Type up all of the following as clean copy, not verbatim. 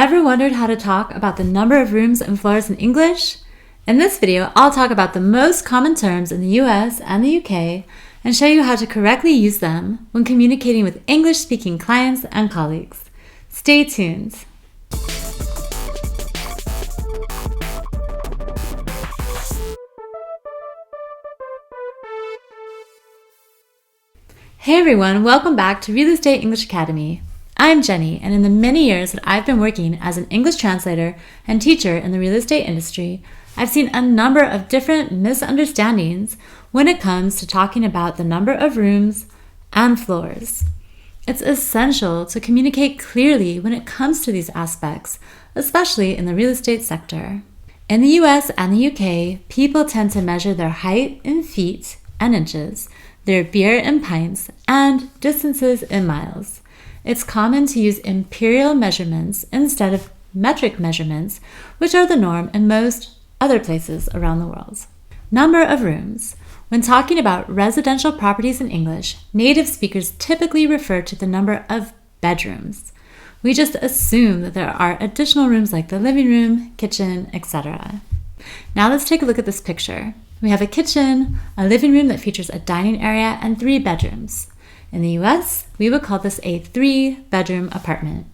Ever wondered how to talk about the number of rooms and floors in English? In this video, I'll talk about the most common terms in the US and the UK and show you how to correctly use them when communicating with English-speaking clients and colleagues. Stay tuned. Hey everyone, welcome back to Real Estate English Academy. I'm Jenny, and in the many years that I've been working as an English translator and teacher in the real estate industry, I've seen a number of different misunderstandings when it comes to talking about the number of rooms and floors. It's essential to communicate clearly when it comes to these aspects, especially in the real estate sector. In the US and the UK, people tend to measure their height in feet and inches, their beer in pints, and distances in miles. It's common to use imperial measurements instead of metric measurements, which are the norm in most other places around the world. Number of rooms. When talking about residential properties in English, native speakers typically refer to the number of bedrooms. We just assume that there are additional rooms like the living room, kitchen, etc. Now let's take a look at this picture. We have a kitchen, a living room that features a dining area, and 3 bedrooms. In the US, we would call this a 3-bedroom apartment.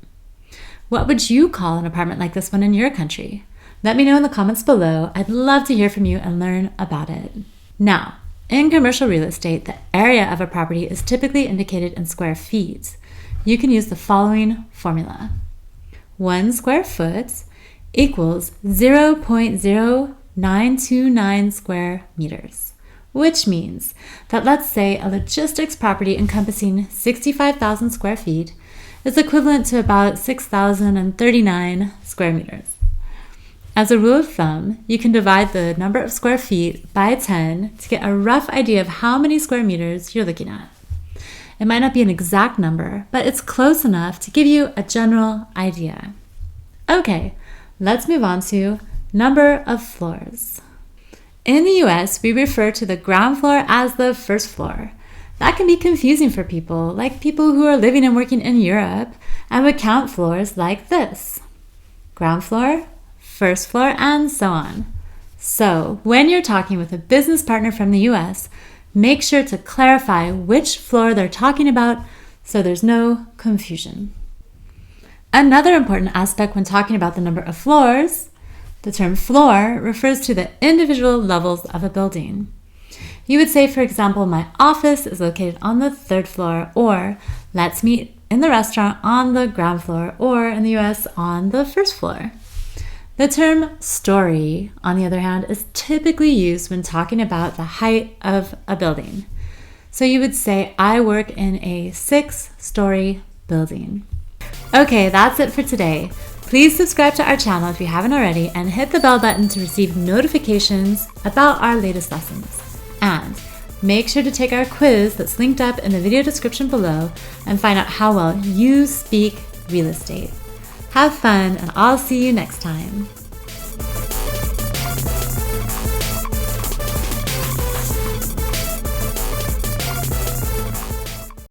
What would you call an apartment like this one in your country? Let me know in the comments below. I'd love to hear from you and learn about it. Now, in commercial real estate, the area of a property is typically indicated in square feet. You can use the following formula. 1 square foot equals 0.0929 square meters, which means that, let's say, a logistics property encompassing 65,000 square feet is equivalent to about 6,039 square meters. As a rule of thumb, you can divide the number of square feet by 10 to get a rough idea of how many square meters you're looking at. It might not be an exact number, but it's close enough to give you a general idea. Okay, let's move on to number of floors. In the US, we refer to the ground floor as the first floor. That can be confusing for people, like people who are living and working in Europe, and would count floors like this: ground floor, first floor, and so on. So, when you're talking with a business partner from the US, make sure to clarify which floor they're talking about so there's no confusion. Another important aspect when talking about the number of floors, the term floor refers to the individual levels of a building. You would say, for example, my office is located on the 3rd floor, or let's meet in the restaurant on the ground floor, or in the US on the 1st floor. The term story, on the other hand, is typically used when talking about the height of a building. So you would say, I work in a 6-story building. Okay, that's it for today. Please subscribe to our channel if you haven't already, and hit the bell button to receive notifications about our latest lessons. And make sure to take our quiz that's linked up in the video description below and find out how well you speak real estate. Have fun, and I'll see you next time.